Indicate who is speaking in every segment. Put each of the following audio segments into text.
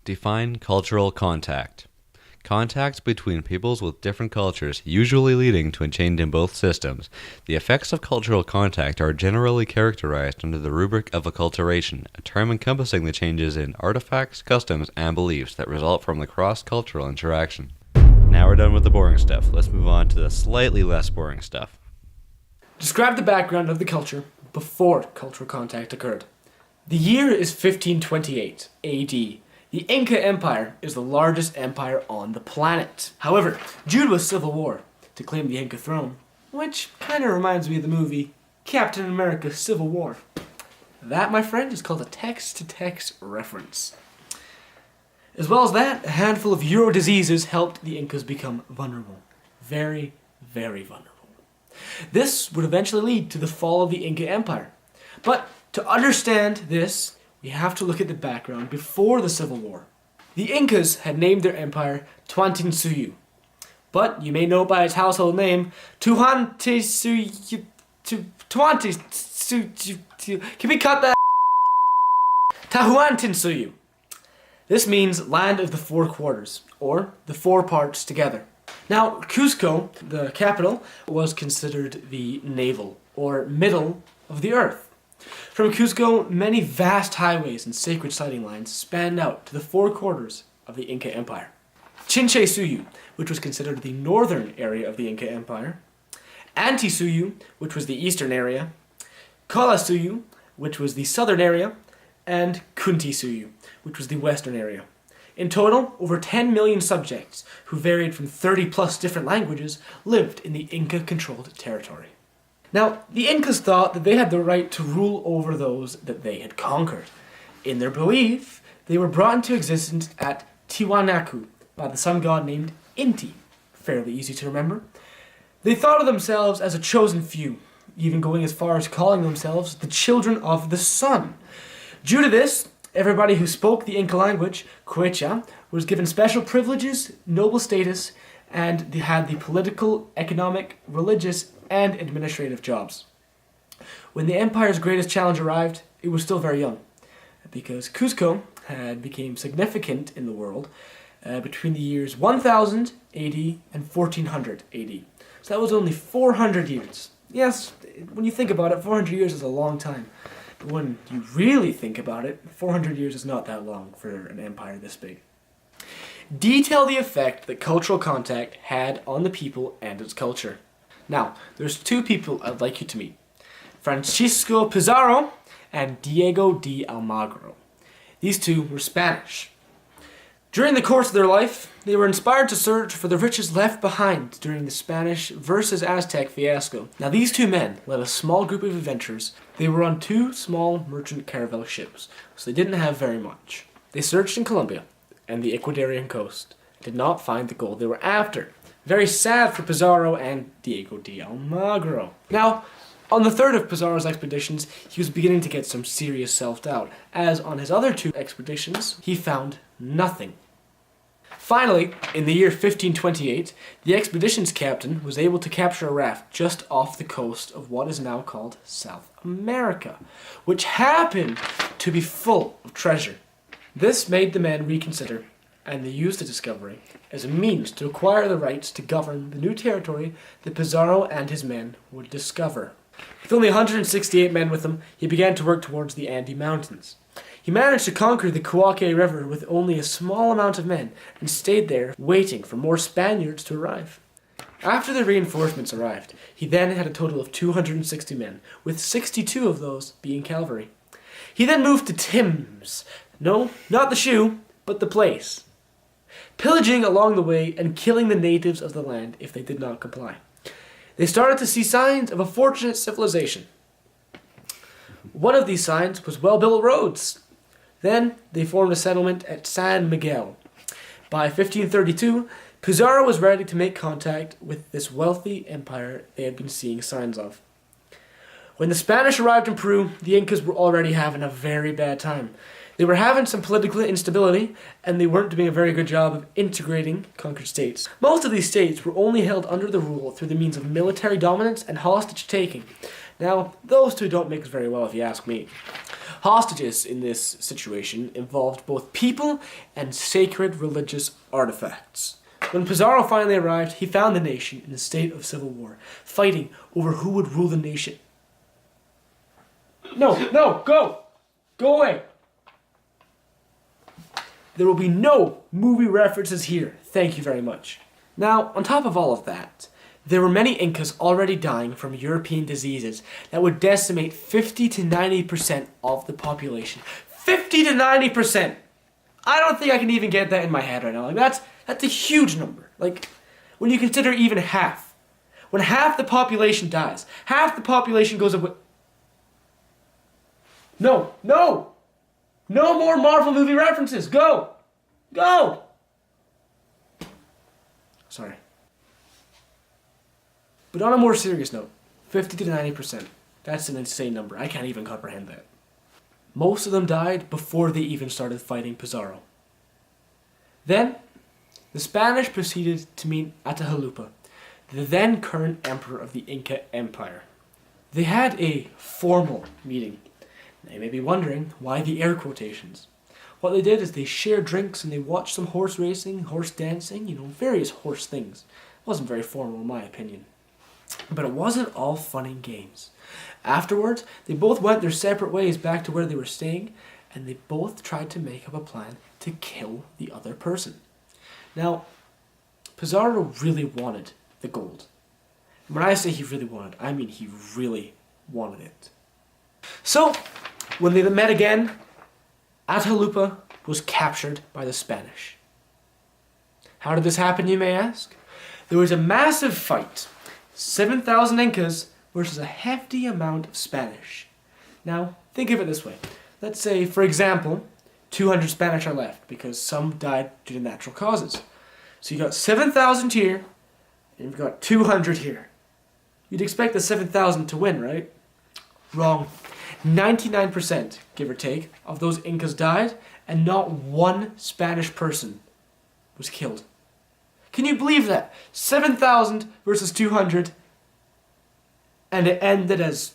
Speaker 1: Define cultural contact. Contact between peoples with different cultures, usually leading to a change in both systems. The effects of cultural contact are generally characterized under the rubric of acculturation, a term encompassing the changes in artifacts, customs, and beliefs that result from the cross-cultural interaction. Now we're done with the boring stuff. Let's move on to the slightly less boring stuff.
Speaker 2: Describe the background of the culture before cultural contact occurred. The year is 1528 AD. The Inca Empire is the largest empire on the planet. However, due to a civil war to claim the Inca throne, which kind of reminds me of the movie Captain America Civil War, that, my friend, is called a text-to-text reference. As well as that, a handful of Euro diseases helped the Incas become vulnerable. Very, very vulnerable. This would eventually lead to the fall of the Inca Empire. But to understand this, we have to look at the background before the Civil War. The Incas had named their empire Tuantinsuyu, but you may know it by its household name, Tuantinsuyu. Can we cut that? Tahuantinsuyu. This means land of the four quarters, or the four parts together. Now, Cusco, the capital, was considered the navel, or middle of the earth. From Cusco, many vast highways and sacred sighting lines spanned out to the four quarters of the Inca Empire. Chinchaysuyu, which was considered the northern area of the Inca Empire, Antisuyu, which was the eastern area, Calasuyu, which was the southern area, and Kuntisuyu, which was the western area. In total, over 10 million subjects, who varied from 30 plus different languages, lived in the Inca-controlled territory. Now, the Incas thought that they had the right to rule over those that they had conquered. In their belief, they were brought into existence at Tiwanaku by the sun god named Inti, fairly easy to remember. They thought of themselves as a chosen few, even going as far as calling themselves the children of the sun. Due to this, everybody who spoke the Inca language, Quechua, was given special privileges, noble status, and they had the political, economic, religious, and administrative jobs. When the empire's greatest challenge arrived, it was still very young, because Cusco had become significant in the world between the years 1000 AD and 1400 AD. So that was only 400 years. Yes, when you think about it, 400 years is a long time. But when you really think about it, 400 years is not that long for an empire this big. Detail the effect that cultural contact had on the people and its culture. Now, there's two people I'd like you to meet. Francisco Pizarro and Diego de Almagro. These two were Spanish. During the course of their life, they were inspired to search for the riches left behind during the Spanish versus Aztec fiasco. Now, these two men led a small group of adventurers. They were on two small merchant caravel ships, so they didn't have very much. They searched in Colombia and the Ecuadorian coast, did not find the gold they were after. Very sad for Pizarro and Diego de Almagro. Now, on the third of Pizarro's expeditions, he was beginning to get some serious self-doubt, as on his other two expeditions, he found nothing. Finally, in the year 1528, the expedition's captain was able to capture a raft just off the coast of what is now called South America, which happened to be full of treasure. This made the men reconsider, and they used the discovery as a means to acquire the rights to govern the new territory that Pizarro and his men would discover. With only 168 men with him, he began to work towards the Andes Mountains. He managed to conquer the Coaque River with only a small amount of men and stayed there waiting for more Spaniards to arrive. After the reinforcements arrived, he then had a total of 260 men, with 62 of those being cavalry. He then moved to Timbs. No, not the shoe, but the place, pillaging along the way and killing the natives of the land if they did not comply. They started to see signs of a fortunate civilization. One of these signs was well-built roads. Then they formed a settlement at San Miguel. By 1532, Pizarro was ready to make contact with this wealthy empire they had been seeing signs of. When the Spanish arrived in Peru, the Incas were already having a very bad time. They were having some political instability, and they weren't doing a very good job of integrating conquered states. Most of these states were only held under the rule through the means of military dominance and hostage-taking. Now, those two don't mix very well if you ask me. Hostages in this situation involved both people and sacred religious artifacts. When Pizarro finally arrived, he found the nation in a state of civil war, fighting over who would rule the nation. No, go! Go away! There will be no movie references here, thank you very much. Now, on top of all of that, there were many Incas already dying from European diseases that would decimate 50 to 90% of the population. 50 to 90%! I don't think I can even get that in my head right now. Like, that's a huge number. Like, when you consider even half. When half the population dies, half the population goes away. No more Marvel movie references. Go! Sorry. But on a more serious note, 50 to 90%. That's an insane number. I can't even comprehend that. Most of them died before they even started fighting Pizarro. Then, the Spanish proceeded to meet Atahualpa, the then current emperor of the Inca Empire. They had a formal meeting. Now you may be wondering, why the air quotations? What they did is they shared drinks and they watched some horse racing, horse dancing, various horse things. It wasn't very formal in my opinion. But it wasn't all fun and games. Afterwards, they both went their separate ways back to where they were staying, and they both tried to make up a plan to kill the other person. Now, Pizarro really wanted the gold. And when I say he really wanted, I mean he really wanted it. So, when they met again, Atahualpa was captured by the Spanish. How did this happen, you may ask? There was a massive fight. 7,000 Incas versus a hefty amount of Spanish. Now, think of it this way. Let's say, for example, 200 Spanish are left because some died due to natural causes. So you got 7,000 here, and you've got 200 here. You'd expect the 7,000 to win, right? Wrong. 99%, give or take, of those Incas died, and not one Spanish person was killed. Can you believe that? 7,000 versus 200, and it ended as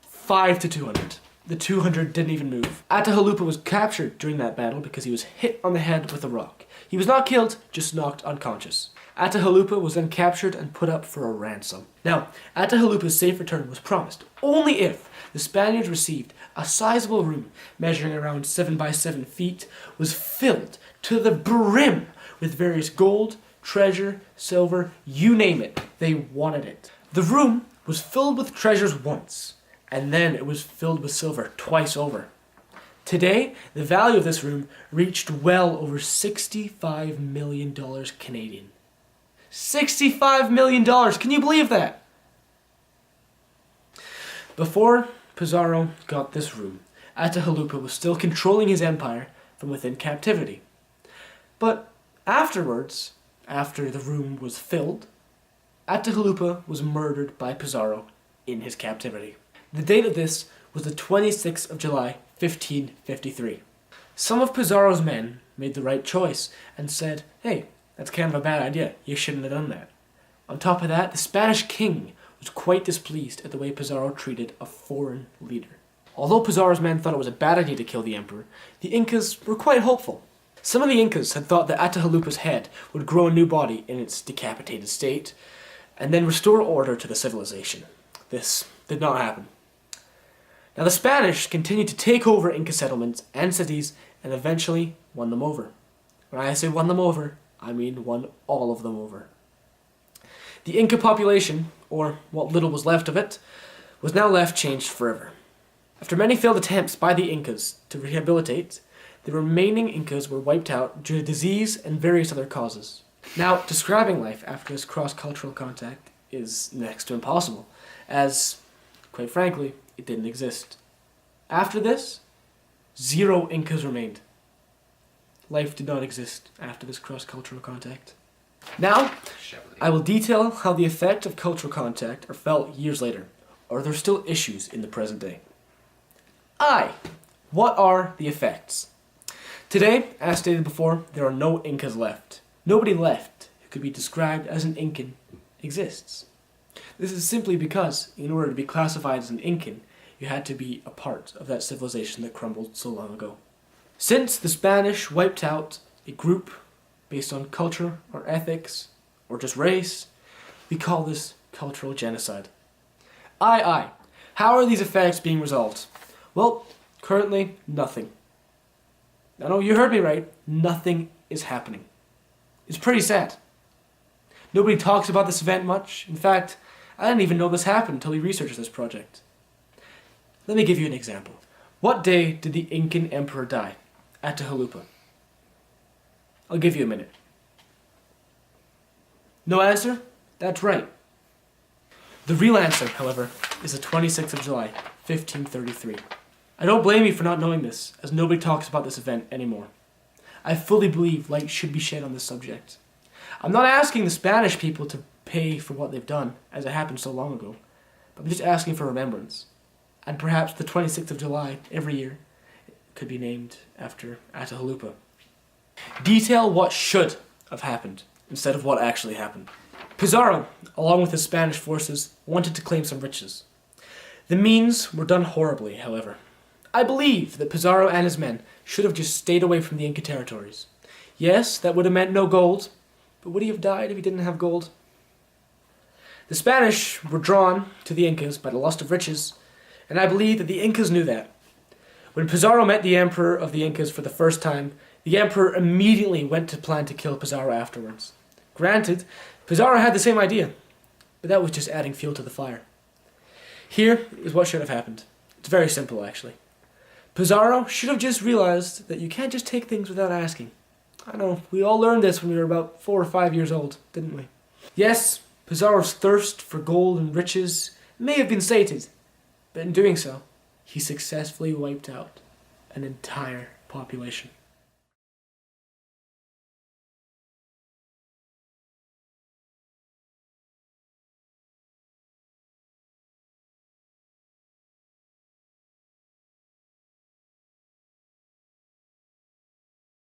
Speaker 2: 5 to 200. The 200 didn't even move. Atahualpa was captured during that battle because he was hit on the head with a rock. He was not killed, just knocked unconscious. Atahualpa was then captured and put up for a ransom. Now, Atahualpa's safe return was promised only if the Spaniards received a sizable room measuring around 7 by 7 feet, was filled to the brim with various gold, treasure, silver, you name it. They wanted it. The room was filled with treasures once, and then it was filled with silver twice over. Today, the value of this room reached well over $65 million Canadian. $65 million! Can you believe that? Before Pizarro got this room, Atahualpa was still controlling his empire from within captivity. But afterwards, after the room was filled, Atahualpa was murdered by Pizarro in his captivity. The date of this was the 26th of July, 1553. Some of Pizarro's men made the right choice and said, hey, that's kind of a bad idea, you shouldn't have done that. On top of that, the Spanish king was quite displeased at the way Pizarro treated a foreign leader. Although Pizarro's men thought it was a bad idea to kill the emperor, the Incas were quite hopeful. Some of the Incas had thought that Atahualpa's head would grow a new body in its decapitated state, and then restore order to the civilization. This did not happen. Now the Spanish continued to take over Inca settlements and cities and eventually won them over. When I say won them over, I mean won all of them over. The Inca population, or what little was left of it, was now left changed forever. After many failed attempts by the Incas to rehabilitate, the remaining Incas were wiped out due to disease and various other causes. Now, describing life after this cross-cultural contact is next to impossible, as, quite frankly, it didn't exist. After this, 0 Incas remained. Life did not exist after this cross-cultural contact. Now, I will detail how the effect of cultural contact are felt years later, or there are still issues in the present day. What are the effects? Today, as stated before, there are no Incas left. Nobody left who could be described as an Incan exists. This is simply because, in order to be classified as an Incan, you had to be a part of that civilization that crumbled so long ago. Since the Spanish wiped out a group based on culture or ethics or just race, we call this cultural genocide. Aye. How are these effects being resolved? Well, currently, nothing. No, you heard me right. Nothing is happening. It's pretty sad. Nobody talks about this event much. In fact, I didn't even know this happened until we researched this project. Let me give you an example. What day did the Incan emperor die? Atahualpa. I'll give you a minute. No answer? That's right. The real answer, however, is the 26th of July, 1533. I don't blame you for not knowing this, as nobody talks about this event anymore. I fully believe light should be shed on this subject. I'm not asking the Spanish people to pay for what they've done, as it happened so long ago, but I'm just asking for remembrance. And perhaps the 26th of July every year could be named after Atahualpa. Detail what should have happened instead of what actually happened. Pizarro, along with his Spanish forces, wanted to claim some riches. The means were done horribly, however. I believe that Pizarro and his men should have just stayed away from the Inca territories. Yes, that would have meant no gold, but would he have died if he didn't have gold? The Spanish were drawn to the Incas by the lust of riches, and I believe that the Incas knew that. When Pizarro met the emperor of the Incas for the first time, the emperor immediately went to plan to kill Pizarro afterwards. Granted, Pizarro had the same idea, but that was just adding fuel to the fire. Here is what should have happened. It's very simple, actually. Pizarro should have just realized that you can't just take things without asking. I know, we all learned this when we were about 4 or 5 years old, didn't we? Yes, Pizarro's thirst for gold and riches may have been sated, but in doing so, he successfully wiped out an entire population.